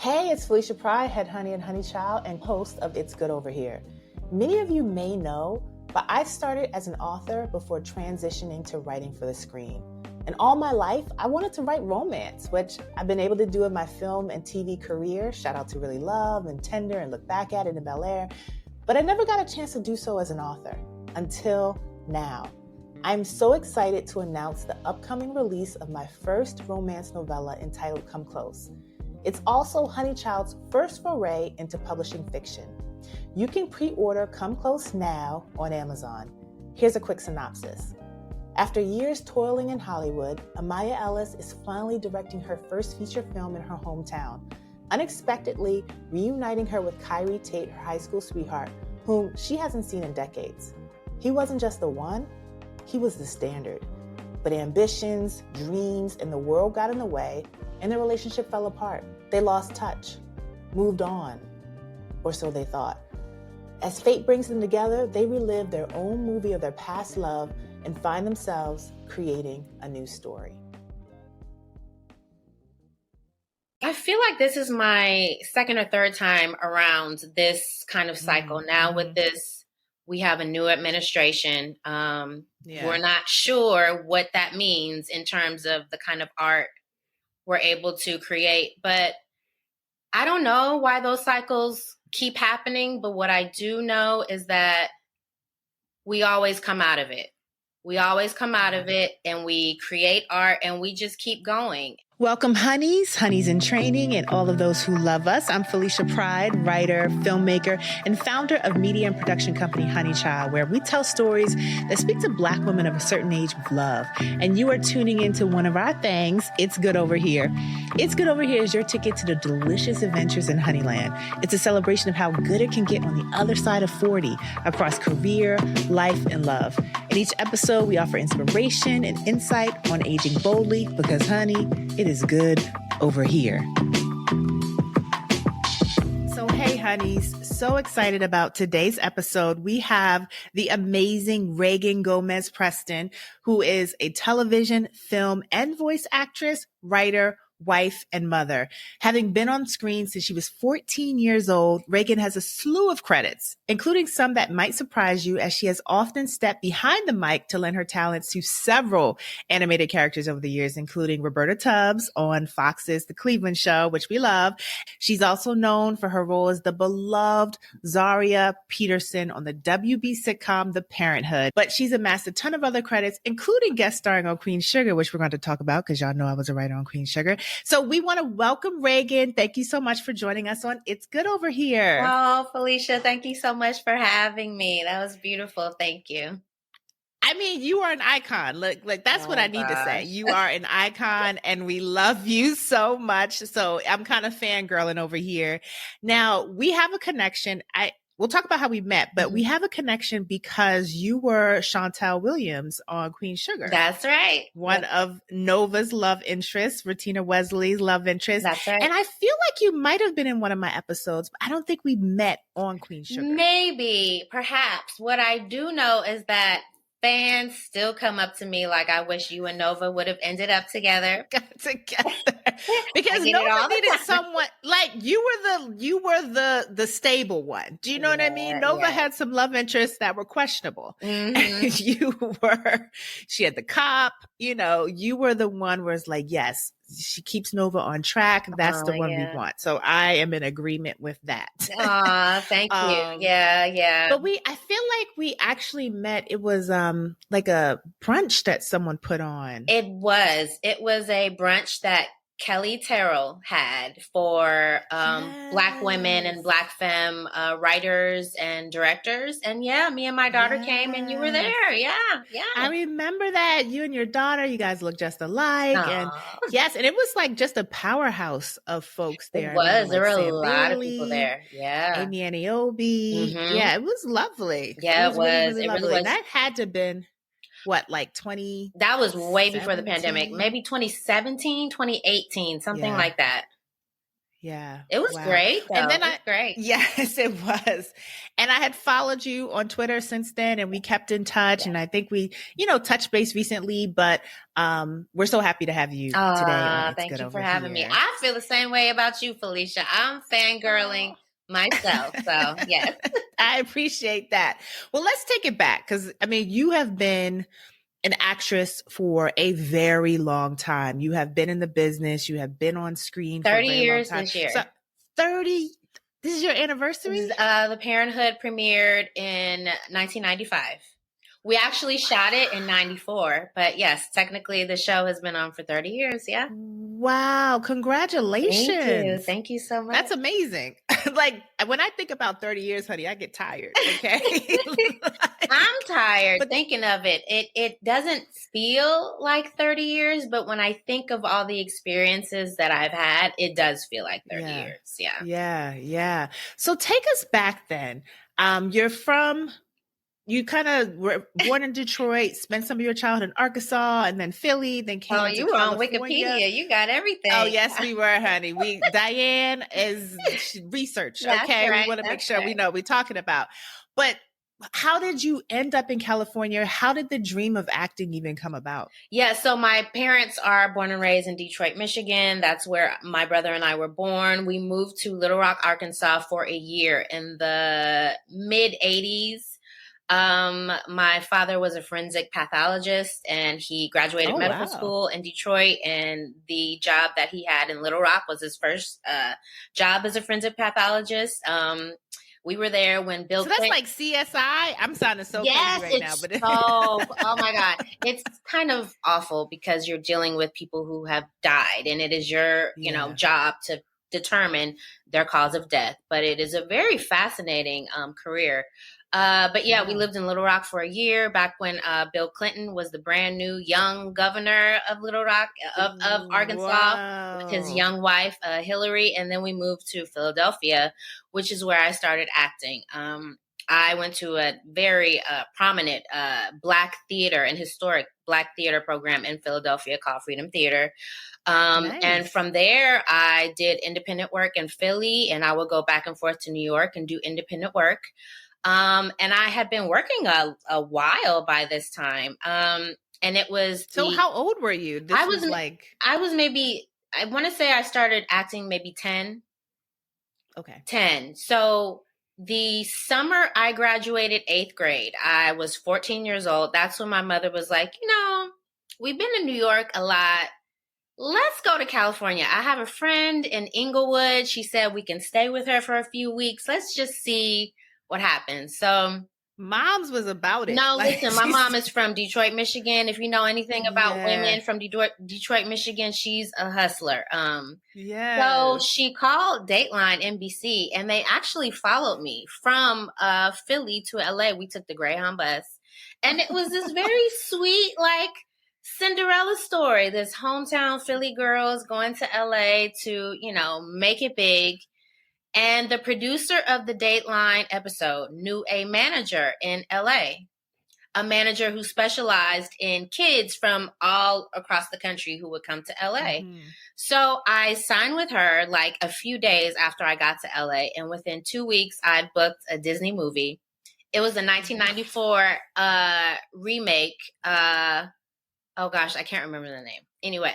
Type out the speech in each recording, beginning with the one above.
Hey, it's Felicia Pride, head honey and honey child, and host of It's Good Over Here. Many of you may know, but I started as an author before transitioning to writing for the screen. And all my life, I wanted to write romance, which I've been able to do in my film and TV career. Shout out to Really Love and Tender and Look Back at It in Bel Air. But I never got a chance to do so as an author until now. I'm so excited to announce the upcoming release of my first romance novella entitled Come Close. It's also Honey Child's first foray into publishing fiction. You can pre-order Come Close now on Amazon. Here's a quick synopsis. After years toiling in Hollywood, Amaya Ellis is finally directing her first feature film in her hometown, unexpectedly reuniting her with Kyrie Tate, her high school sweetheart, whom she hasn't seen in decades. He wasn't just the one, he was the standard. But ambitions, dreams, and the world got in the way, and their relationship fell apart. They lost touch, moved on, or so they thought. As fate brings them together, they relive their own movie of their past love and find themselves creating a new story. I feel like this is my second or third time around this kind of cycle. Now with this, we have a new administration. We're not sure what that means in terms of the kind of art we're able to create. But I don't know why those cycles keep happening. But what I do know is that we always come out of it. We always come out of it and we create art and we just keep going. Welcome, honeys in training, and all of those who love us. I'm Felicia Pride, writer, filmmaker, and founder of media and production company Honey Child, where we tell stories that speak to Black women of a certain age with love. And you are tuning into one of our things, It's Good Over Here. It's Good Over Here is your ticket to the delicious adventures in Honeyland. It's a celebration of how good it can get on the other side of 40 across career, life, and love. In each episode, we offer inspiration and insight on aging boldly because, honey, it is good over here. So, hey, honeys, so excited about today's episode. We have the amazing Reagan Gomez Preston, who is a television, film, and voice actress, writer, wife, and mother. Having been on screen since she was 14 years old, Reagan has a slew of credits, including some that might surprise you, as she has often stepped behind the mic to lend her talents to several animated characters over the years, including Roberta Tubbs on Fox's The Cleveland Show, which we love. She's also known for her role as the beloved Zaria Peterson on the WB sitcom The Parenthood, but she's amassed a ton of other credits, including guest starring on Queen Sugar, which we're going to talk about because y'all know I was a writer on Queen Sugar. So we want to welcome Reagan. Thank you so much for joining us on It's Good Over Here. Oh, Felicia, thank you so much for having me. That was beautiful. Thank you. I mean, you are an icon. Look, that's what I need to say. You are an icon and we love you so much. So I'm kind of fangirling over here. Now, we have a connection. We'll talk about how we met, but we have a connection because you were Chantel Williams on Queen Sugar. That's right. One of Nova's love interests, Retina Wesley's love interest. That's right. And I feel like you might have been in one of my episodes, but I don't think we met on Queen Sugar. Maybe, perhaps. What I do know is that fans still come up to me like, I wish you and Nova would have ended up together. Because Nova needed someone like you were the stable one. Do you know what I mean? Nova had some love interests that were questionable. Mm-hmm. She had the cop, you were the one where it's like, yes, she keeps Nova on track. That's the one we want. So I am in agreement with that. Thank you. Yeah. But I feel like we actually met. It was like a brunch that someone put on. It was a brunch that Kelly Terrell had for Black women and Black femme writers and directors. And me and my daughter came and you were there. Yeah. I remember that. You and your daughter, you guys look just alike. Aww. And yes, and it was like just a powerhouse of folks there. It was. There were a lot of people there. Yeah. Amy Aniobi. Mm-hmm. Yeah, it was lovely. Yeah, it was. Really lovely. Really was. That had to have been like 20? That was way before the pandemic. Maybe 2017, 2018, something like that. Yeah. It was great though. And then it was great. Yes, it was. And I had followed you on Twitter since then, and we kept in touch. And I think we, touched base recently, but we're so happy to have you today on It's Thank Good you Over for having Here. me. I feel the same way about you, Felicia. I'm fangirling myself. So yes. I appreciate that. Well, let's take it back because you have been an actress for a very long time. You have been in the business. You have been on screen for a 30 very years long time. this year. So 30. This is your anniversary? The Parenthood premiered in 1995. We actually shot it in 94, but yes, technically the show has been on for 30 years. Yeah. Wow. Congratulations. Thank you so much. That's amazing. Like when I think about 30 years, honey, I get tired. Okay. I'm tired thinking of it. It doesn't feel like 30 years, but when I think of all the experiences that I've had, it does feel like 30 years. Yeah. Yeah. So take us back then. You kind of were born in Detroit, spent some of your childhood in Arkansas, and then Philly, then came to California. You were on Wikipedia. You got everything. Oh, yes, we were, honey. Diane is research, okay? Right. We want to make sure we know what we're talking about. But how did you end up in California? How did the dream of acting even come about? Yeah, so my parents are born and raised in Detroit, Michigan. That's where my brother and I were born. We moved to Little Rock, Arkansas for a year in the mid-'80s. My father was a forensic pathologist and he graduated medical school in Detroit, and the job that he had in Little Rock was his first job as a forensic pathologist. We were there when Bill Clinton. So that's like CSI? I'm sounding so crazy right now. But oh my God. It's kind of awful because you're dealing with people who have died, and it is your, job to determine their cause of death. But it is a very fascinating career. But yeah, we lived in Little Rock for a year back when Bill Clinton was the brand new young governor of Little Rock, of Arkansas, with his young wife, Hillary. And then we moved to Philadelphia, which is where I started acting. I went to a very prominent Black theater and historic Black theater program in Philadelphia called Freedom Theater. And from there, I did independent work in Philly, and I would go back and forth to New York and do independent work. And I had been working a while by this time. And it was. So how old were you? I was maybe, I want to say I started acting maybe 10. Okay. 10. So the summer I graduated 8th grade, I was 14 years old. That's when my mother was like, we've been to New York a lot. Let's go to California. I have a friend in Inglewood. She said we can stay with her for a few weeks. Let's just see what happens. So Mom's was about it. No, listen, my mom is from Detroit, Michigan. If you know anything about women from Detroit, Michigan, she's a hustler. So she called Dateline NBC, and they actually followed me from Philly to LA. We took the Greyhound bus, and it was this very sweet, like Cinderella story. This hometown Philly girls going to LA to, make it big. And the producer of the Dateline episode knew a manager in LA, a manager who specialized in kids from all across the country who would come to LA. Mm-hmm. So I signed with her like a few days after I got to LA. And within 2 weeks, I booked a Disney movie. It was a 1994 remake. Oh gosh, I can't remember the name. Anyway,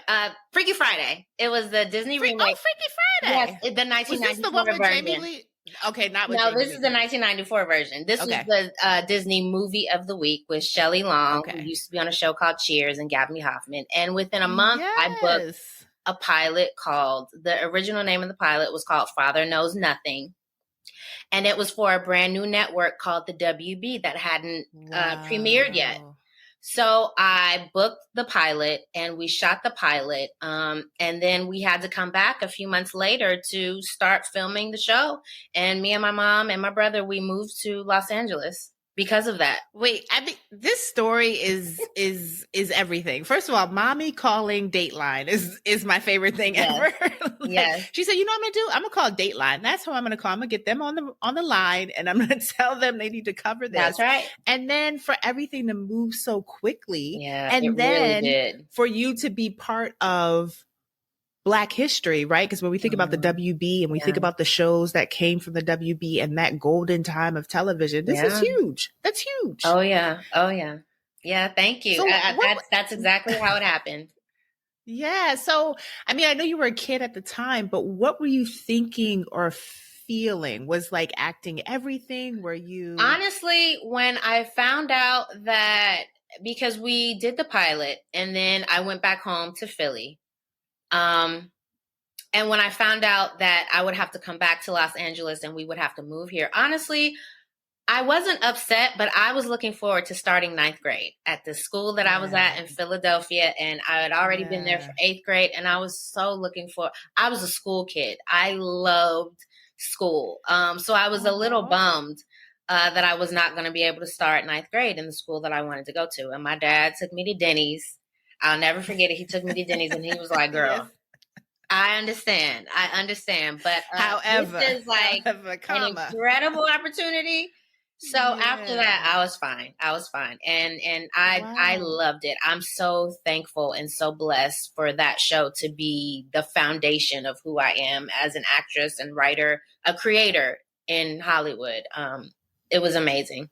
Freaky Friday. It was the Disney remake. Oh, Freaky Friday. Yes, the 1994 version. Okay, not with No, Jamie this is the 1994 version. This was the Disney movie of the week with Shelley Long, who used to be on a show called Cheers, and Gabby Hoffman. And within a month, I booked a pilot called, the original name of the pilot was called Father Knows Nothing. And it was for a brand new network called the WB that hadn't premiered yet. So I booked the pilot and we shot the pilot. And then we had to come back a few months later to start filming the show. And me and my mom and my brother, we moved to Los Angeles because of that. Wait, this story is everything. First of all, mommy calling Dateline is my favorite thing ever. Yes. She said, you know what I'm going to do? I'm going to call Dateline. That's who I'm going to call. I'm going to get them on the line, and I'm going to tell them they need to cover this. That's right. And then for everything to move so quickly. Yeah, and then really did. For you to be part of Black history, right? Because when we think about the WB and we think about the shows that came from the WB and that golden time of television, this is huge. That's huge. Oh yeah. Yeah. Thank you. So that's exactly how it happened. Yeah. So, I mean, I know you were a kid at the time, but what were you thinking or feeling? Was like acting everything? Were you honestly, when I found out that, because we did the pilot and then I went back home to Philly. And when I found out that I would have to come back to Los Angeles and we would have to move here, honestly, I wasn't upset, but I was looking forward to starting 9th grade at the school that I was at in Philadelphia. And I had already been there for 8th grade. And I was so looking for, I was a school kid. I loved school. So I was a little bummed that I was not going to be able to start 9th grade in the school that I wanted to go to. And my dad took me to Denny's. I'll never forget it. He took me to Denny's and he was like, girl, I understand. But however, this is like an incredible opportunity. So after that, I was fine. And I loved it. I'm so thankful and so blessed for that show to be the foundation of who I am as an actress and writer, a creator in Hollywood. It was amazing.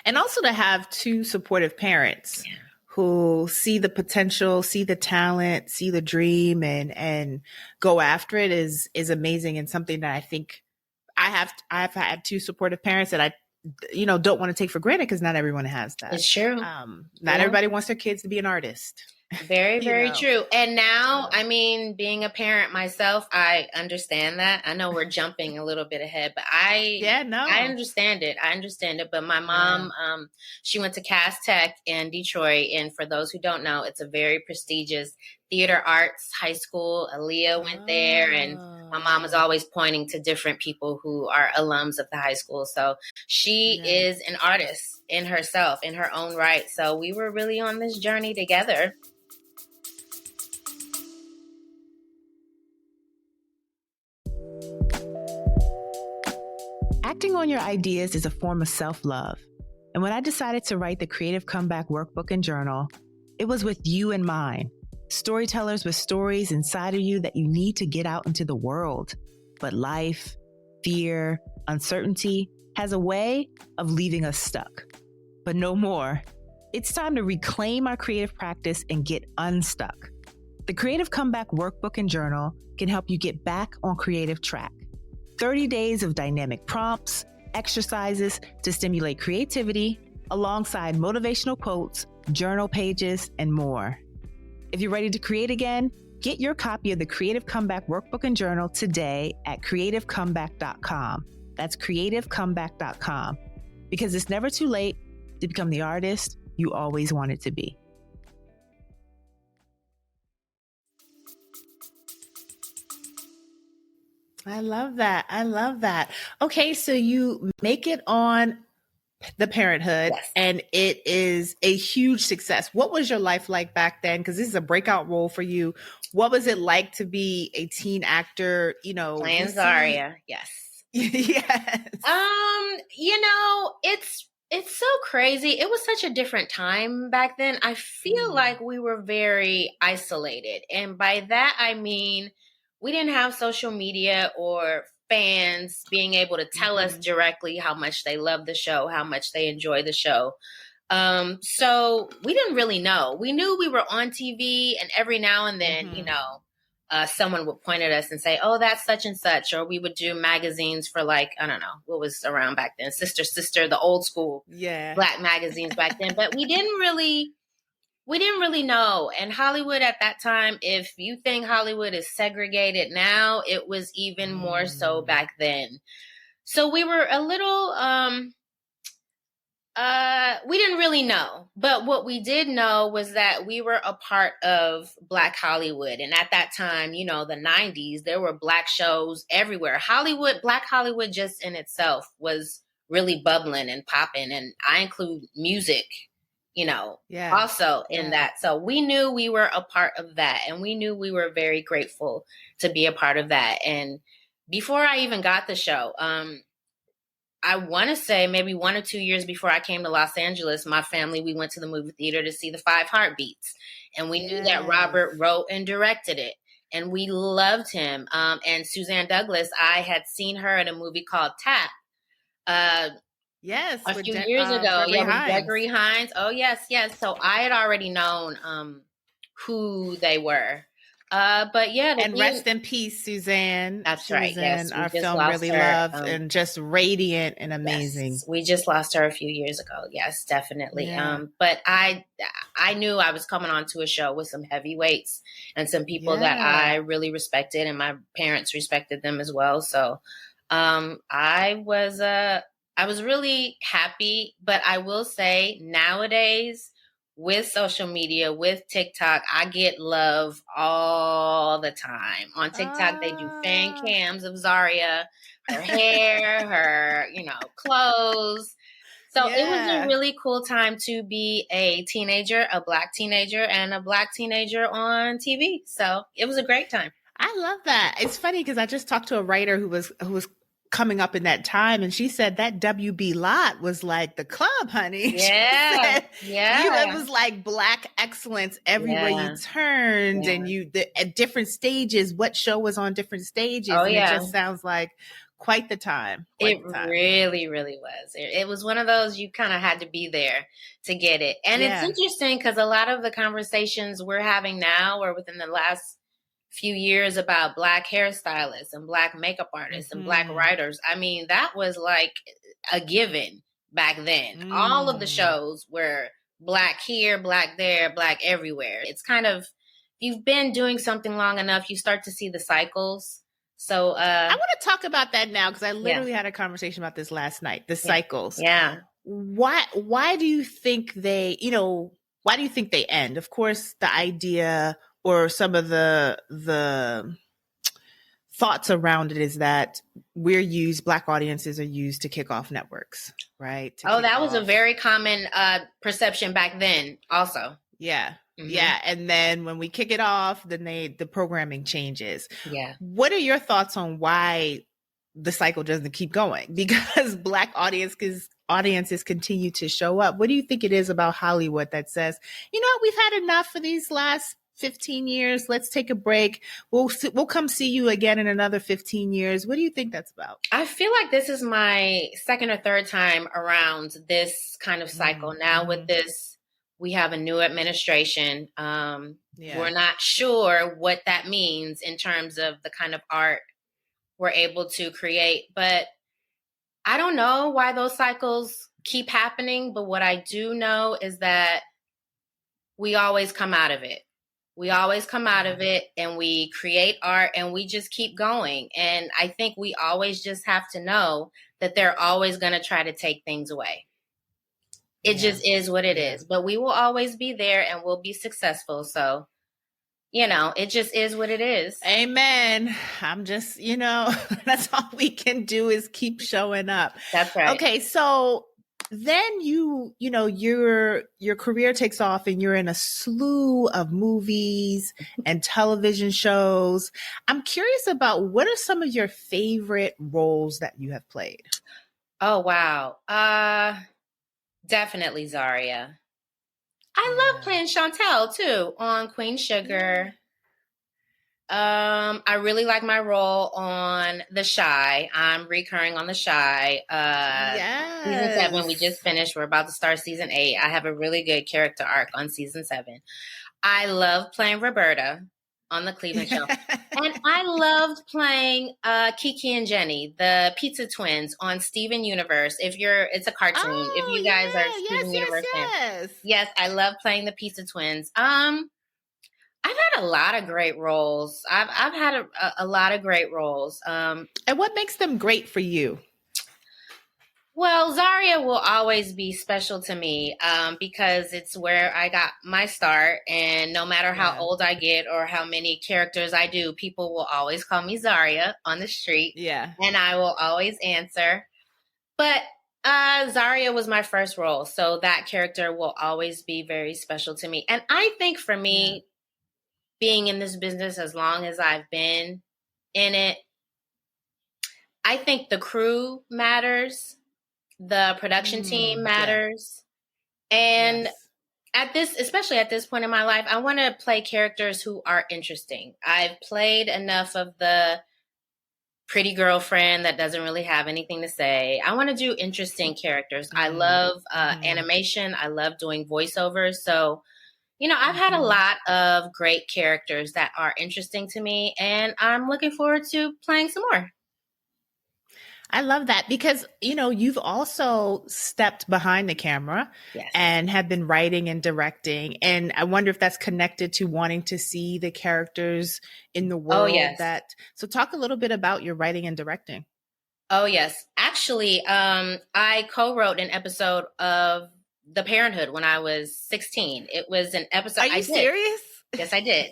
And also to have two supportive parents who see the potential, see the talent, see the dream and go after it is amazing, and something that I think I've had two supportive parents that I, don't want to take for granted, because not everyone has that. It's true. Not everybody wants their kids to be an artist. Very, very true. And now, I mean, being a parent myself, I understand that. I know we're jumping a little bit ahead, but I understand it. But my mom, she went to Cass Tech in Detroit. And for those who don't know, it's a very prestigious theater arts high school. Aaliyah went there, and my mom is always pointing to different people who are alums of the high school. So she is an artist in herself, in her own right. So we were really on this journey together. Acting on your ideas is a form of self-love. And when I decided to write the Creative Comeback Workbook and Journal, it was with you in mind. Storytellers with stories inside of you that you need to get out into the world. But life, fear, uncertainty has a way of leaving us stuck. But no more. It's time to reclaim our creative practice and get unstuck. The Creative Comeback Workbook and Journal can help you get back on creative track. 30 days of dynamic prompts, exercises to stimulate creativity, alongside motivational quotes, journal pages, and more. If you're ready to create again, get your copy of the Creative Comeback Workbook and Journal today at creativecomeback.com. That's creativecomeback.com. Because it's never too late to become the artist you always wanted to be. I love that. Okay, so you make it on The Parenthood, and it is a huge success. What was your life like back then? Because this is a breakout role for you. What was it like to be a teen actor? Playing Zaria. Yes. Yes. It's so crazy. It was such a different time back then. I feel like we were very isolated, and by that I mean, we didn't have social media or fans being able to tell us directly how much they love the show, how much they enjoy the show. So we didn't really know. We knew we were on TV, and every now and then, someone would point at us and say, oh, that's such and such. Or we would do magazines for, like, I don't know, what was around back then? Sister, the old school Black magazines back then. But we didn't really know. And Hollywood at that time, if you think Hollywood is segregated now, it was even more so back then. So we were a little, we didn't really know. But what we did know was that we were a part of Black Hollywood. And at that time, the 90s, there were Black shows everywhere. Black Hollywood just in itself was really bubbling and popping. And I include music, also in that. So we knew we were a part of that, and we knew we were very grateful to be a part of that. And before I even got the show, I want to say maybe 1 or 2 years before I came to Los Angeles, my family, we went to the movie theater to see The Five Heartbeats. And we knew that Robert wrote and directed it. and we loved him. And Suzanne Douglas, I had seen her in a movie called Tap. Yes, a few years ago. Gregory With Hines. Gregory Hines. Oh, yes. So I had already known who they were. But yeah. And rest in peace, Suzanne. That's she right. was in yes. our film Really her, Love and just radiant and amazing. Yes, we just lost her a few years ago. Yes, definitely. Yeah. But I knew I was coming onto a show with some heavyweights and some people that I really respected, and my parents respected them as well. So I was really happy. But I will say nowadays, with social media, with TikTok, I get love all the time. On TikTok, they do fan cams of Zaria, her hair, her, clothes. So it was a really cool time to be a teenager, a Black teenager, and a Black teenager on TV. So it was a great time. I love that. It's funny because I just talked to a writer who was coming up in that time, and she said that WB lot was like the club, honey. Yeah. It was like Black excellence everywhere you turned, and at different stages, what show was on different stages. Oh, and it just sounds like quite the time. Really, really was. It was one of those you kind of had to be there to get it. And it's interesting because a lot of the conversations we're having now or within the last few years about Black hairstylists and Black makeup artists and Black writers. I mean, that was like a given back then. All of the shows were Black here, Black there, Black everywhere. It's kind of, if you've been doing something long enough, you start to see the cycles. So I want to talk about that now because I literally had a conversation about this last night, the cycles. Yeah. Why do you think they, why do you think they end? Of course, the idea or some of the thoughts around it is that Black audiences are used to kick off networks, right? That was a very common perception back then also. Yeah. Mm-hmm. Yeah. And then when we kick it off, then the programming changes. Yeah. What are your thoughts on why the cycle doesn't keep going? Because Black audiences continue to show up. What do you think it is about Hollywood that says, we've had enough for these last 15 years. Let's take a break. We'll come see you again in another 15 years. What do you think that's about? I feel like this is my second or third time around this kind of cycle. Now with this, we have a new administration. We're not sure what that means in terms of the kind of art we're able to create, but I don't know why those cycles keep happening. But what I do know is that we always come out of it. We always come out of it and we create art and we just keep going. And I think we always just have to know that they're always going to try to take things away. It just is what it is. But we will always be there and we'll be successful. So, it just is what it is. Amen. I'm just, that's all we can do is keep showing up. That's right. Okay. So then your career takes off and you're in a slew of movies and television shows. I'm curious about what are some of your favorite roles that you have played? Oh, wow. Definitely Zaria. I love playing Chantel too on Queen Sugar. I really like my role on The Chi. I'm recurring on The Chi. Season 7, we just finished. We're about to start season 8. I have a really good character arc on season 7. I love playing Roberta on the Cleveland show. And I loved playing Kiki and Jenny, the pizza twins on Steven Universe. It's a cartoon. If you guys are Steven Universe fans. Yes, I love playing the pizza twins. I've had a lot of great roles. I've had a lot of great roles. And what makes them great for you? Well, Zaria will always be special to me because it's where I got my start. And no matter how old I get or how many characters I do, people will always call me Zaria on the street. Yeah. And I will always answer. But Zaria was my first role. So that character will always be very special to me. And I think for me, being in this business as long as I've been in it, I think the crew matters. The production team matters. And especially at this point in my life, I want to play characters who are interesting. I've played enough of the pretty girlfriend that doesn't really have anything to say. I want to do interesting characters. I love animation. I love doing voiceovers. So, I've had a lot of great characters that are interesting to me, and I'm looking forward to playing some more. I love that because, you've also stepped behind the camera and have been writing and directing. And I wonder if that's connected to wanting to see the characters in the world. Oh, yes. So talk a little bit about your writing and directing. Oh, yes. Actually, I co-wrote an episode of The Parenthood when I was 16. It was an episode. Are you serious? Yes, I did.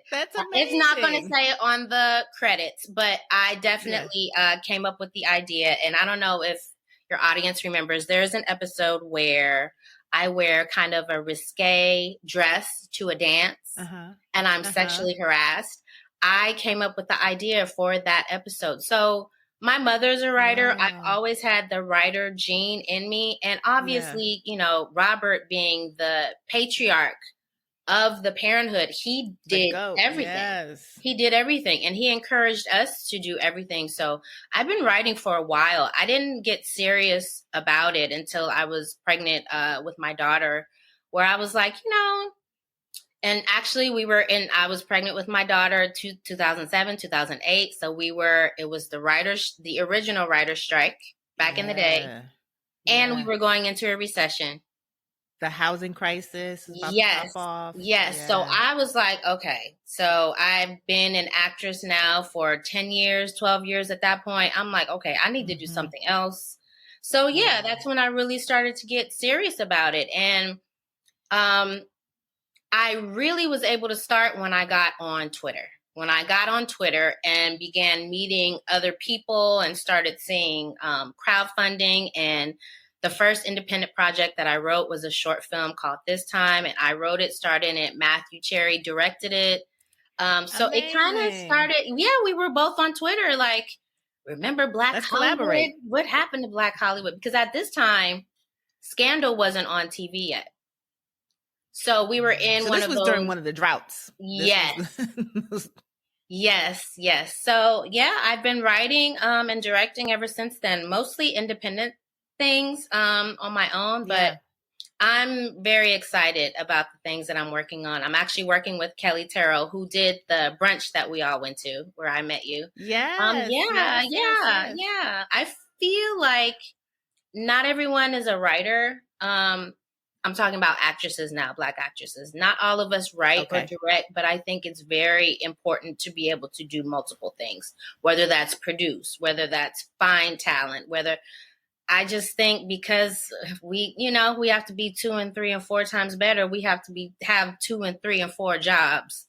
That's amazing. It's not going to say it on the credits, but I definitely came up with the idea. And I don't know if your audience remembers, there's an episode where I wear kind of a risque dress to a dance and I'm sexually harassed. I came up with the idea for that episode. So my mother's a writer. Wow. I've always had the writer gene in me. And obviously, Robert being the patriarch of the Parenthood, he did everything. Yes. He did everything, and he encouraged us to do everything. So I've been writing for a while. I didn't get serious about it until I was pregnant with my daughter, where I was like, and actually I was pregnant with my daughter 2007, 2008. So it was the original writer's strike back in the day. And we were going into a recession. The housing crisis is about to pop off. Yes. Yeah. So I was like, okay, so I've been an actress now for 10 years, 12 years at that point. I'm like, okay, I need to do something else. So that's when I really started to get serious about it. And I really was able to start when I got on Twitter. When I got on Twitter and began meeting other people and started seeing crowdfunding, and the first independent project that I wrote was a short film called This Time, and I wrote it, starred in it. Matthew Cherry directed it. So amazing. It kind of started, we were both on Twitter, like, remember Black Hollywood? Collaborate. What happened to Black Hollywood? Because at this time, Scandal wasn't on TV yet. So we were in one of those. This was during one of the droughts. Yes. Yes. So, I've been writing and directing ever since then, mostly independent things on my own, but I'm very excited about the things that I'm working on. I'm actually working with Kelly Terrell, who did the brunch that we all went to, where I met you. Yes. I feel like not everyone is a writer. I'm talking about actresses now, Black actresses. Not all of us write or direct, but I think it's very important to be able to do multiple things, whether that's produce, whether that's find talent, I just think because we have to be 2 and 3 and 4 times better. We have to have 2 and 3 and 4 jobs.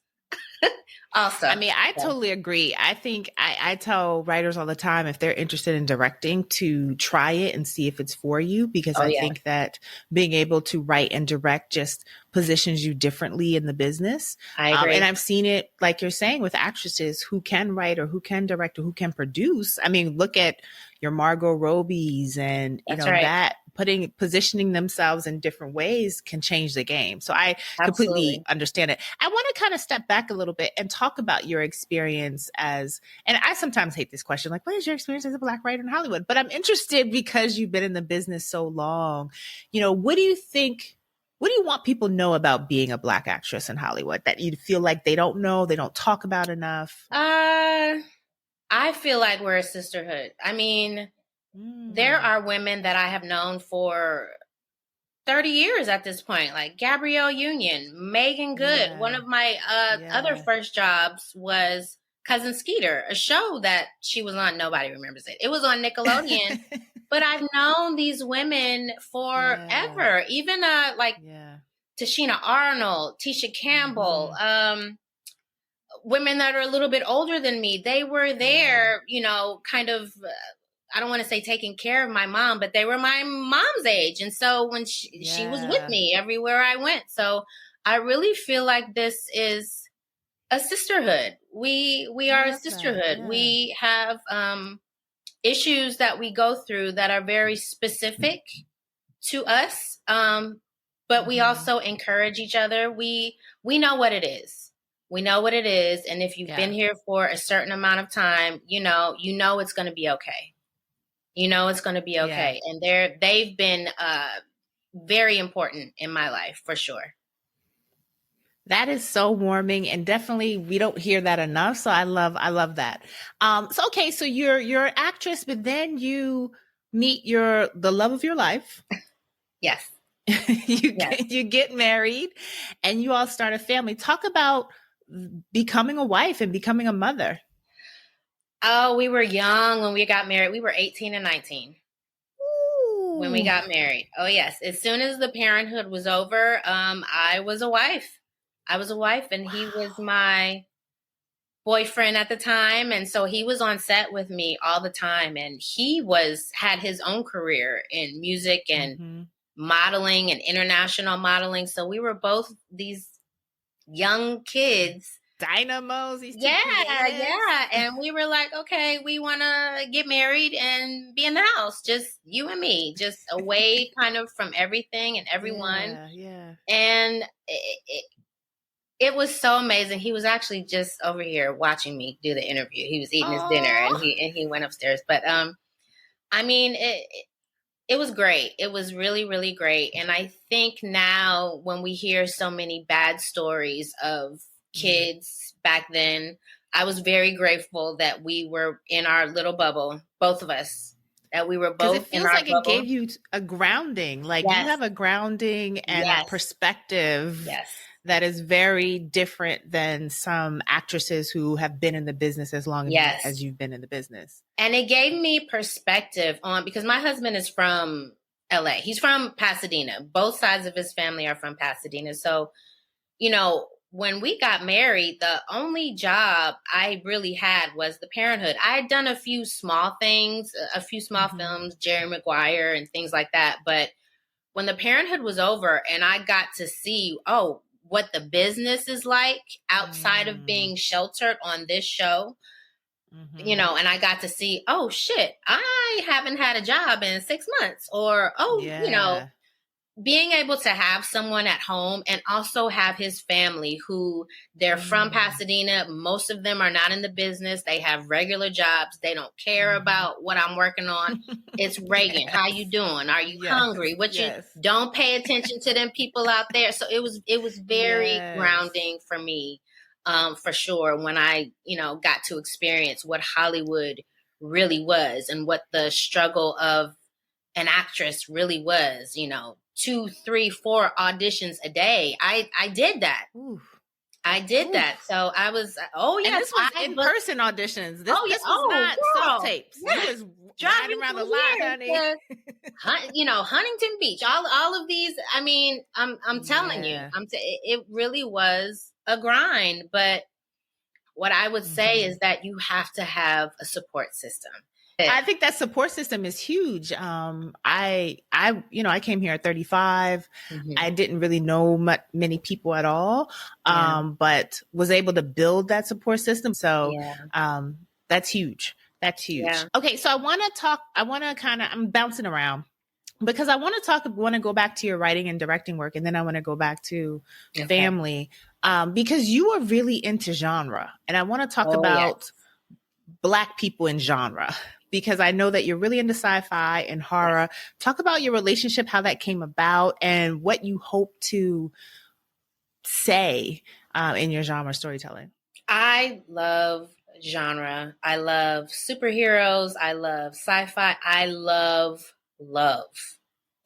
Also, I mean, I totally agree. I think I tell writers all the time, if they're interested in directing, to try it and see if it's for you, because I think that being able to write and direct just positions you differently in the business. I agree. And I've seen it, like you're saying, with actresses who can write or who can direct or who can produce. I mean, look at your Margot Robbies and that positioning themselves in different ways can change the game. So I completely understand it. I want to kind of step back a little bit and talk about your experience and I sometimes hate this question, like, what is your experience as a Black writer in Hollywood? But I'm interested because you've been in the business so long. What do you want people to know about being a Black actress in Hollywood that you feel like they don't know, they don't talk about enough? I feel like we're a sisterhood. I mean, there are women that I have known for 30 years at this point, like Gabrielle Union, Megan Good. One of my other first jobs was Cousin Skeeter, a show that she was on. Nobody remembers it. It was on Nickelodeon. But I've known these women forever. Even Tashina Arnold, Tisha Campbell, women that are a little bit older than me. They were there, kind of, I don't want to say taking care of my mom, but they were my mom's age. And so when she was with me everywhere I went. So I really feel like this is a sisterhood. We are a sisterhood. Yeah. We have issues that we go through that are very specific to us. but we also encourage each other. We know what it is. We know what it is. And if you've been here for a certain amount of time, you know it's going to be okay. You know it's going to be okay. Yeah. And they've been very important in my life, for sure. That is so warming, and definitely we don't hear that enough. So I love that. So you're an actress, but then you meet the love of your life. Yes. You get married, and you all start a family. Talk about becoming a wife and becoming a mother. Oh, we were young when we got married. We were 18 and 19. Ooh. When we got married. Oh yes. As soon as the parenthood was over, I was a wife. And he was my boyfriend at the time. And so he was on set with me all the time. And he had his own career in music and modeling and international modeling. So we were both these young kids. Dynamos. Yeah. And we were like, okay, we want to get married and be in the house. Just you and me, just away kind of from everything and everyone. Yeah. And it was so amazing. He was actually just over here watching me do the interview. He was eating his dinner and he went upstairs. But I mean, it was great. It was really, really great. And I think now when we hear so many bad stories of kids back then, I was very grateful that we were in our little bubble, both of us. That we were both in our bubble. It feels like it gave you a grounding. Like you have a grounding and a perspective. Yes. That is very different than some actresses who have been in the business as long as you've been in the business. And it gave me perspective on, because my husband is from LA. He's from Pasadena. Both sides of his family are from Pasadena. So, when we got married, the only job I really had was the parenthood. I had done a few small things, a few small films, Jerry Maguire and things like that. But when the parenthood was over and I got to see, what the business is like outside of being sheltered on this show, and I got to see, oh shit, I haven't had a job in 6 months, or, being able to have someone at home and also have his family who they're from Pasadena. Most of them are not in the business. They have regular jobs. They don't care about what I'm working on. It's Reagan. How you doing? Are you hungry? You don't pay attention to them people out there. So it was very grounding for me, for sure. When I, got to experience what Hollywood really was and what the struggle of an actress really was, 2, 3, 4 auditions a day. I did that. Oof. I did that. So I was, and this was in-person auditions. This was not self tapes. Yes. You was driving around the lot, honey. Huntington Beach, all of these. I mean, I'm telling you, it really was a grind. But what I would say is that you have to have a support system. I think that support system is huge. I came here at 35. I didn't really know many people at all, but was able to build that support system. So that's huge. That's huge. Yeah. Okay, so I'm bouncing around because I want to go back to your writing and directing work, and then I want to go back to family, because you are really into genre, and I want to talk about Black people in genre. Because I know that you're really into sci-fi and horror. Talk about your relationship, how that came about, and what you hope to say in your genre storytelling. I love genre. I love superheroes. I love sci-fi. I love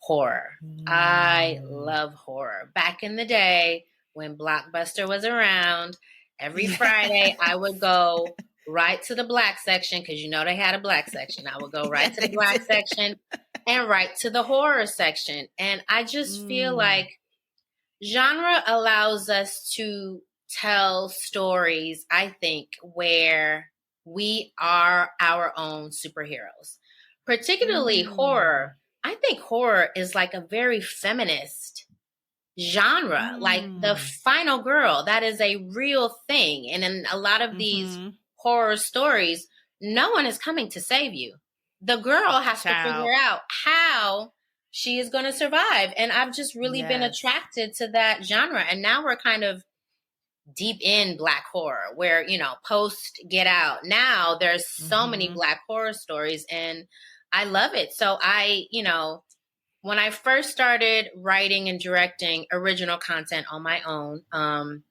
horror. I love horror. Back in the day when Blockbuster was around, every Friday I would go right to the Black section, because they had a Black section. I would go right to the Black section and right to the horror section. And I just feel like genre allows us to tell stories, I think, where we are our own superheroes. Particularly horror. I think horror is like a very feminist genre, like the final girl. That is a real thing. And in a lot of these horror stories, no one is coming to save you. The girl has to figure out how she is going to survive. And I've just really been attracted to that genre. And now we're kind of deep in Black horror where, you know, post Get Out. Now there's so many Black horror stories and I love it. So you know, when I first started writing and directing original content on my own,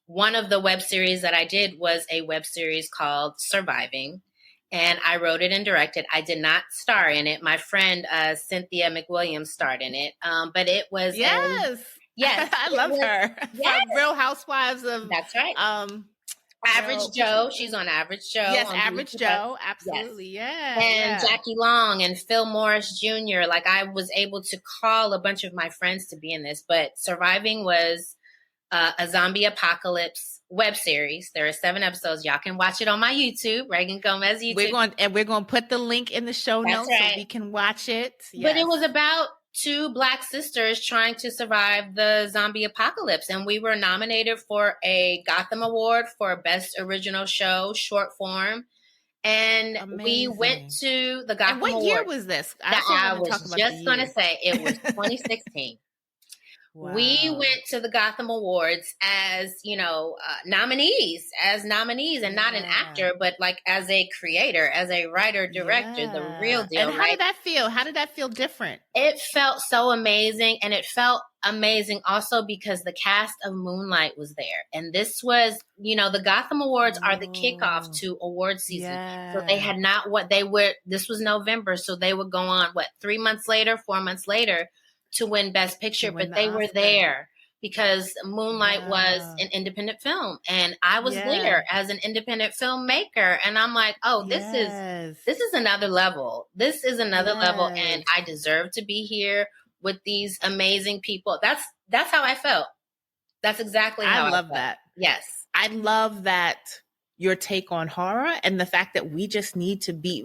one of the web series that I did was a web series called Surviving. And I wrote it and directed. I did not star in it. My friend Cynthia McWilliams starred in it. But it was yes, I love her. Yes. From Real Housewives of that's right. Average Joe. She's on Average Joe. Yes, Average Joe. Absolutely. Yes. And Jackie Long and Phil Morris Jr. Like I was able to call a bunch of my friends to be in this. But Surviving was a zombie apocalypse web series. There are 7 episodes. Y'all can watch it on my YouTube, Reagan Gomez YouTube. We're going to put the link in the show notes so we can watch it. Yes. But it was about 2 Black sisters trying to survive the zombie apocalypse. And we were nominated for a Gotham Award for Best Original Show, short form. And we went to the Gotham Award. And what year was this? I was just going to say it was 2016. Wow. We went to the Gotham Awards as, you know, nominees, and not an actor, but like as a creator, as a writer, director, the real deal. And how did that feel? How did that feel different? It felt so amazing. And it felt amazing also because the cast of Moonlight was there. And this was, you know, the Gotham Awards are the kickoff to award season. So they had not this was November. So they would go on 3 months later, 4 months later, to win Best Picture, but they were there because Moonlight was an independent film, and I was there as an independent filmmaker, and I'm like, oh, this is another level. This is another level, and I deserve to be here with these amazing people. That's how I felt. That's exactly how I love felt. that. Yes, I love that. Your take on horror and the fact that we just need to be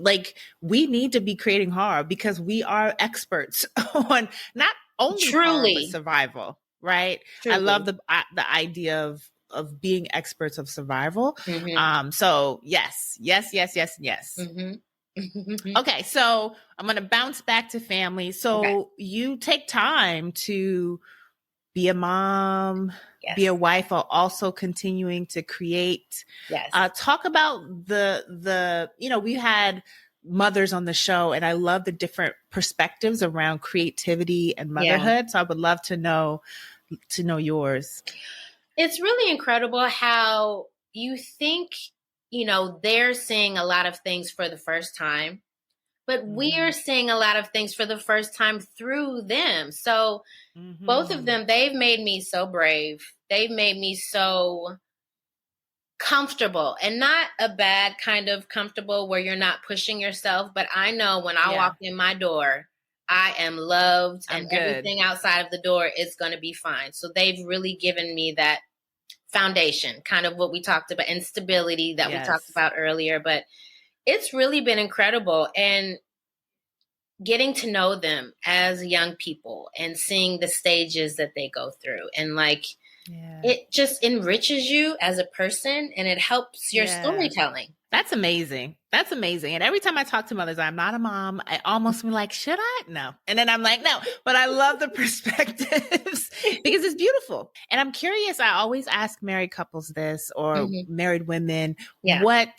we need to be creating horror because we are experts on not only horror, but survival, right? Truly. I love the idea of being experts of survival. So yes. Okay. So I'm going to bounce back to family. So you take time to be a mom, be a wife, while also continuing to create. Talk about the you know, we had mothers on the show and I love the different perspectives around creativity and motherhood. So I would love to know yours. It's really incredible how you think, you know, they're seeing a lot of things for the first time, but we are seeing a lot of things for the first time through them. So both of them, they've made me so brave. They've made me so comfortable, and not a bad kind of comfortable where you're not pushing yourself. But I know when I walk in my door, I am loved and everything outside of the door is going to be fine. So they've really given me that foundation, kind of what we talked about, and stability that we talked about earlier. But it's really been incredible. And getting to know them as young people and seeing the stages that they go through. And it just enriches you as a person and it helps your storytelling. That's amazing. That's amazing. And every time I talk to mothers, I'm not a mom. I almost be like, should I? No. And then I'm like, no, but I love the perspectives because it's beautiful. And I'm curious. I always ask married couples this or married women, what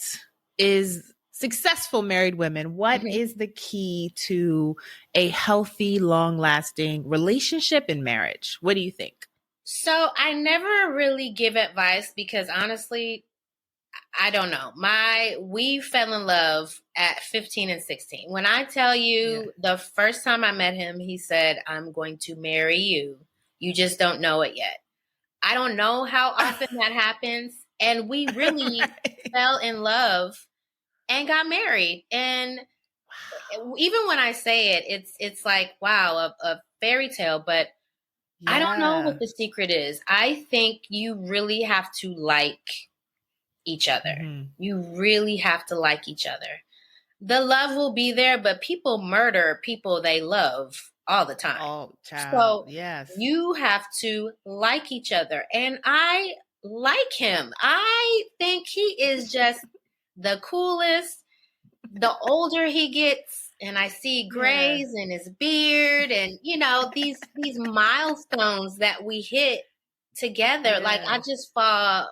is successful married women, what is the key to a healthy, long-lasting relationship and marriage? What do you think? So I never really give advice because honestly, I don't know. We fell in love at 15 and 16. When I tell you the first time I met him, he said, I'm going to marry you. You just don't know it yet. I don't know how often that happens. And we really fell in love and got married. And even when I say it, it's like, wow, a fairy tale, but I don't know what the secret is. I think you really have to like each other. You really have to like each other. The love will be there, but people murder people they love all the time. Oh, child. So you have to like each other. And I like him. I think he is just the coolest. the older he gets, and I see grays in his beard, and these milestones that we hit together, like I just fall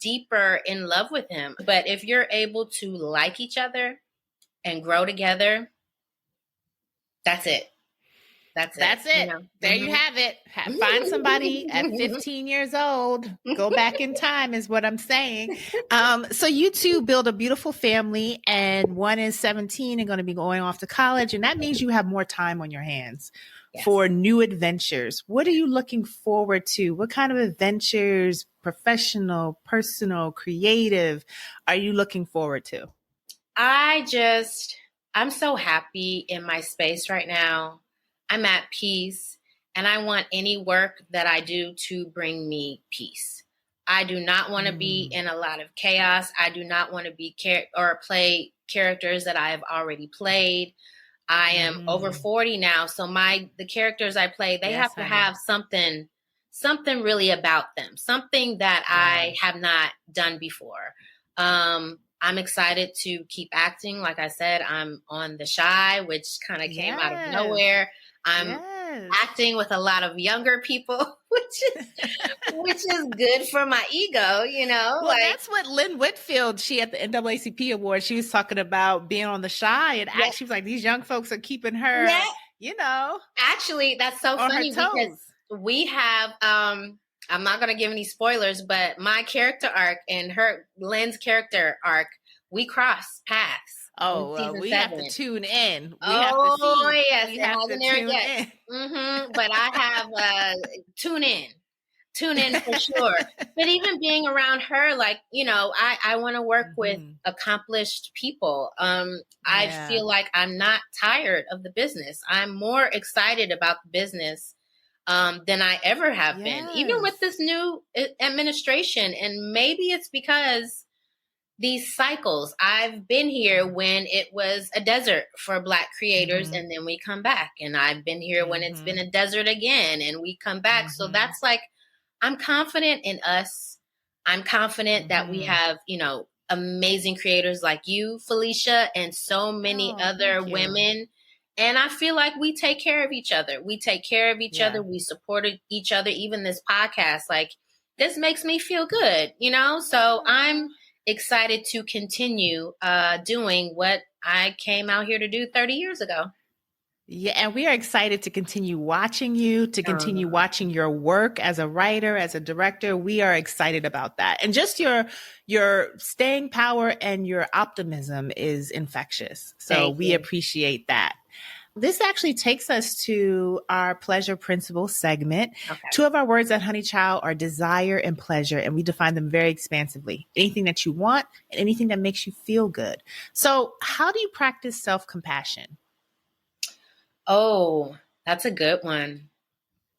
deeper in love with him. But if you're able to like each other and grow together, that's it. That's it. There you have it. Find somebody at 15 years old. Go back in time is what I'm saying. So you two build a beautiful family, and one is 17 and going to be going off to college. And that means you have more time on your hands for new adventures. What are you looking forward to? What kind of adventures, professional, personal, creative, are you looking forward to? I'm so happy in my space right now. I'm at peace, and I want any work that I do to bring me peace. I do not want to be in a lot of chaos. I do not want to be play characters that I have already played. I am over 40 now, so the characters I play, they have to have something really about them, something that I have not done before. I'm excited to keep acting. Like I said, I'm on The Shy, which kind of came out of nowhere. I'm acting with a lot of younger people, which is good for my ego, Well, that's what Lynn Whitfield, she at the NAACP Award, she was talking about being on The Shy, and she was like, these young folks are keeping her, Actually, that's so funny because we have, I'm not going to give any spoilers, but my character arc and Lynn's character arc, we cross paths. Oh, we 7. Have to tune in. Yes, it hasn't aired yet. But I have tune in for sure. But even being around her, I want to work with accomplished people. I feel like I'm not tired of the business. I'm more excited about the business than I ever have been, even with this new administration. And maybe it's because these cycles. I've been here when it was a desert for Black creators, and then we come back. And I've been here when it's been a desert again, and we come back. So that's I'm confident in us. I'm confident that we have, amazing creators like you, Felicia, and so many other women. And I feel like we take care of each other. We take care of each other. We supported each other. Even this podcast, this makes me feel good, So I'm excited to continue doing what I came out here to do 30 years ago. Yeah, and we are excited to continue watching you, to continue watching your work as a writer, as a director. We are excited about that. And just your staying power and your optimism is infectious. So we appreciate that. This actually takes us to our pleasure principle segment. Okay. 2 of our words at Honey Child are desire and pleasure, and we define them very expansively. Anything that you want and anything that makes you feel good. So how do you practice self-compassion? Oh, that's a good one.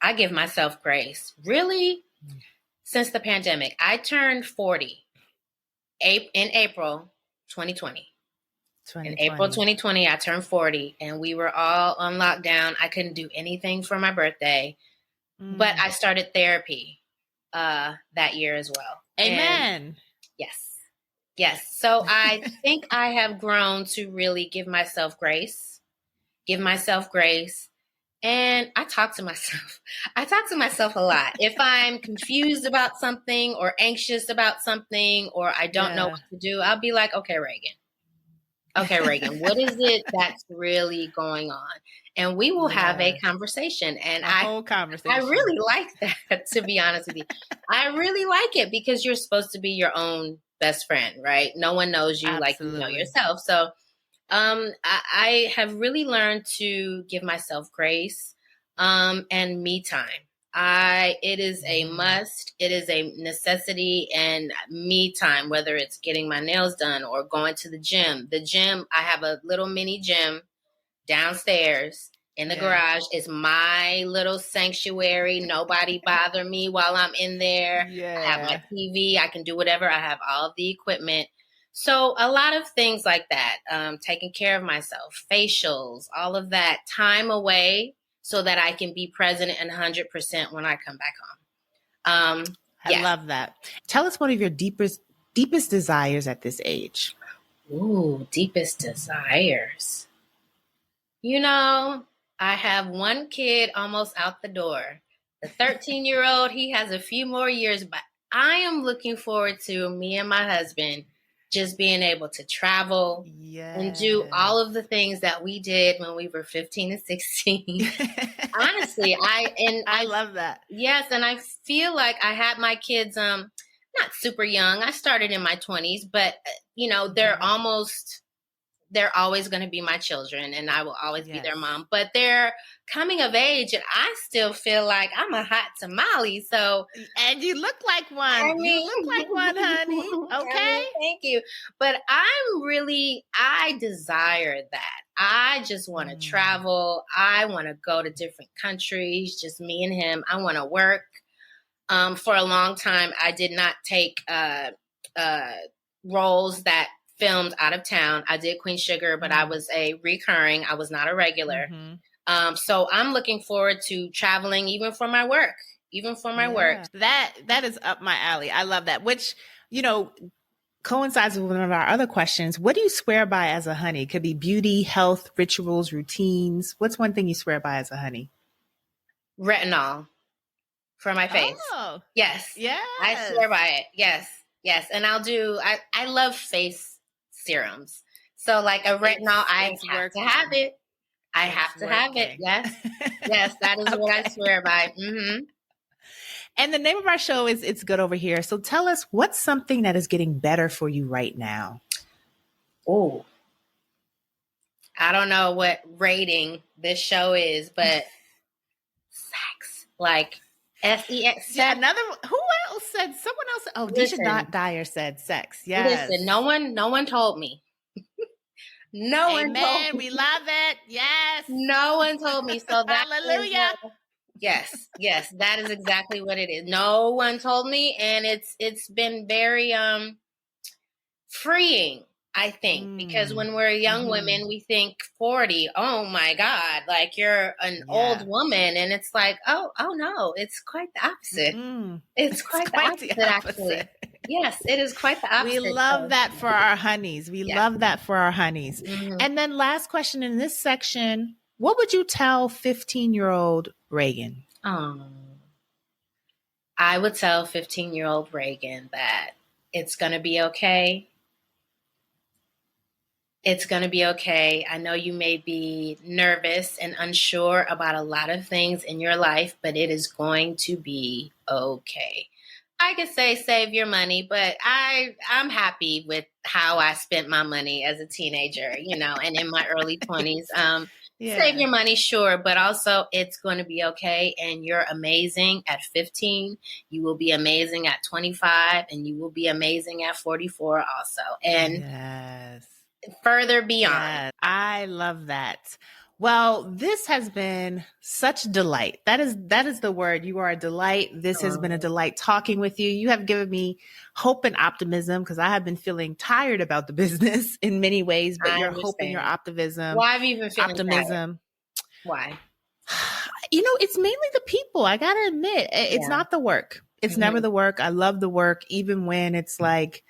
I give myself grace. Really? Since the pandemic, I turned 40 in April 2020. In April 2020, I turned 40, and we were all on lockdown. I couldn't do anything for my birthday, but I started therapy that year as well. Amen. And yes. So I think I have grown to really give myself grace. And I talk to myself. I talk to myself a lot. If I'm confused about something or anxious about something, or I don't know what to do, I'll be like, okay, Reagan, what is it that's really going on? And we will have a conversation. And whole conversation. I really like that, to be honest with you. I really like it because you're supposed to be your own best friend, right? No one knows you like you know yourself. So I have really learned to give myself grace and me time. It is a must. It is a necessity, and me time, whether it's getting my nails done or going to the gym. The gym, I have a little mini gym downstairs in the garage. It's my little sanctuary. Nobody bother me while I'm in there. I have my TV. I can do whatever. I have all of the equipment. So a lot of things like that, taking care of myself, facials, all of that, time away, so that I can be present and 100% when I come back home. I love that. Tell us one of your deepest desires at this age. Ooh, deepest desires. You know, I have one kid almost out the door. The 13-year-old, he has a few more years, but I am looking forward to me and my husband just being able to travel and do all of the things that we did when we were 15 and 16. Honestly, I love that. Yes, and I feel like I had my kids not super young. I started in my 20s, but they're always going to be my children, and I will always be their mom. But they're coming of age, and I still feel like I'm a hot tamale. So, and you look like one. You look like one, honey. Okay, thank you. But I desire that. I just want to travel. I want to go to different countries, just me and him. I want to work. For a long time, I did not take roles that filmed out of town. I did Queen Sugar, but I was a recurring. I was not a regular. So I'm looking forward to traveling even for my work. That is up my alley. I love that, which, coincides with one of our other questions. What do you swear by as a honey? Could be beauty, health, rituals, routines. What's one thing you swear by as a honey? Retinol for my face. Oh, yes. I swear by it. Yes. And I love face serums. So like a retinol, I have to have it. I have to have it. Yes. Yes, that is what I swear by. Mm-hmm. And the name of our show is It's Good Over Here. So tell us, what's something that is getting better for you right now? Oh, I don't know what rating this show is, but sex, like sex. Yeah, who else said? Someone else. Oh, Deisha Dyer said sex. Yes. Listen, no one told me. No Amen. one told me. We love it. Yes. No one told me. So that hallelujah. Yes, that is exactly what it is. No one told me, and it's been very freeing, I think, because when we're young women, we think 40, oh my God, like you're an old woman, and it's like, oh no, it's quite the opposite. It's quite the opposite, actually. Yes, it is quite the opposite. We love that for our honeys. Love that for our honeys. And then last question in this section, what would you tell 15-year-old Reagan? I would tell 15-year-old Reagan that it's going to be okay. It's going to be okay. I know you may be nervous and unsure about a lot of things in your life, but it is going to be okay. I could say save your money, but I'm happy with how I spent my money as a teenager, and in my early 20s. Save your money, sure, but also it's going to be okay. And you're amazing at 15. You will be amazing at 25, and you will be amazing at 44 also. And further beyond. Yes. I love that. Well, this has been such delight. That is the word. You are a delight. This has been a delight talking with you. You have given me hope and optimism, because I have been feeling tired about the business in many ways, but your hope and your optimism. Why have you been feeling optimism? Tired? Why? It's mainly the people. I got to admit, it's not the work. It's never the work. I love the work, even when it's like,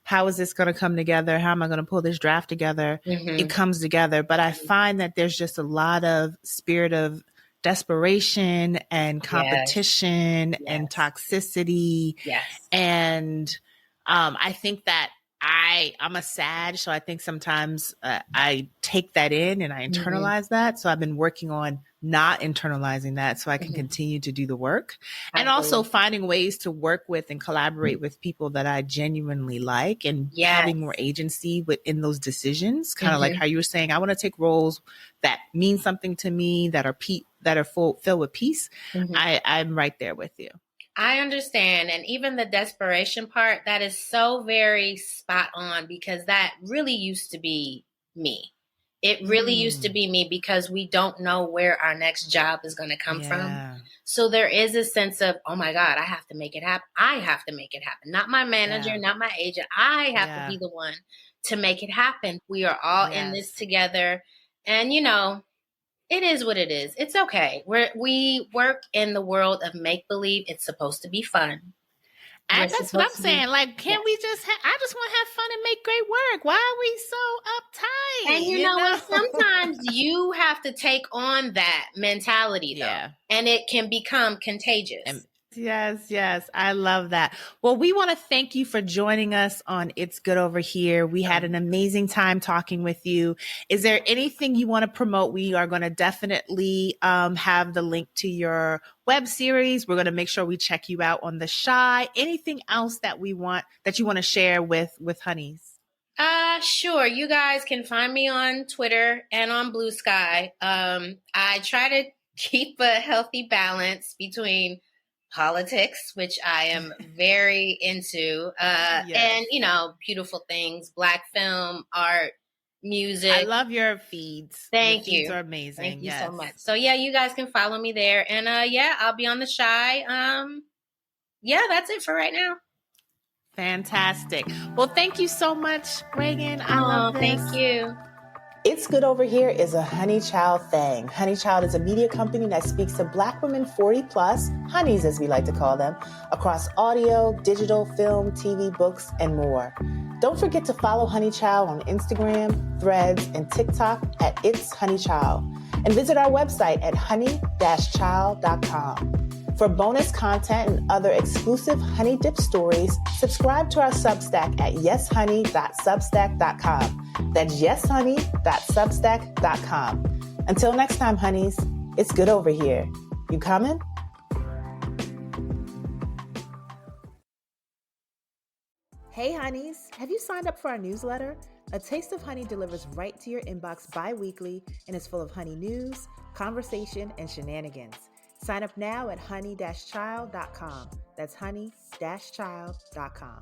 how is this going to come together? How am I going to pull this draft together? It comes together. But I find that there's just a lot of spirit of desperation and competition and toxicity. Yes. And I think that I'm a Sag, so I think sometimes I take that in and I internalize that. So I've been working on not internalizing that so I can continue to do the work. And also finding ways to work with and collaborate with people that I genuinely like, and having more agency within those decisions. Kind of like how you were saying, I want to take roles that mean something to me, that are filled with peace. I'm right there with you. I understand. And even the desperation part, that is so very spot on, because that really used to be me. It really used to be me, because we don't know where our next job is going to come from. So there is a sense of, oh my God, I have to make it happen. I have to make it happen. Not my manager, not my agent. I have to be the one to make it happen. We are all in this together. And, it is what it is. It's okay. We work in the world of make-believe. It's supposed to be fun. That's what I'm saying. Like, can't we just I just want to have fun and make great work. Why are we so uptight? And you know what? Sometimes you have to take on that mentality, though. And it can become contagious. Yes. I love that. Well, we want to thank you for joining us on It's Good Over Here. We had an amazing time talking with you. Is there anything you want to promote? We are going to definitely have the link to your web series. We're going to make sure we check you out on The Shy. Anything else that you want to share with Honeys? Sure. You guys can find me on Twitter and on Blue Sky. I try to keep a healthy balance between politics, which I am very into, and, beautiful things, Black film, art, music. I love your feeds. Thank you. Feeds are amazing. Thank you so much. So you guys can follow me there. And I'll be on The Shy. That's it for right now. Fantastic. Well, thank you so much, Reagan. I love this. Thank you. It's Good Over Here is a Honey Child thing. Honey Child is a media company that speaks to Black women 40 plus, honeys as we like to call them, across audio, digital, film, TV, books, and more. Don't forget to follow Honey Child on Instagram, Threads, and TikTok at It's Honey Child. And visit our website at honey-child.com. For bonus content and other exclusive Honey Dip stories, subscribe to our Substack at yeshoney.substack.com. That's yeshoney.substack.com. Until next time, honeys, it's good over here. You coming? Hey, honeys, have you signed up for our newsletter? A Taste of Honey delivers right to your inbox bi-weekly and is full of honey news, conversation, and shenanigans. Sign up now at honey-child.com. That's honey-child.com.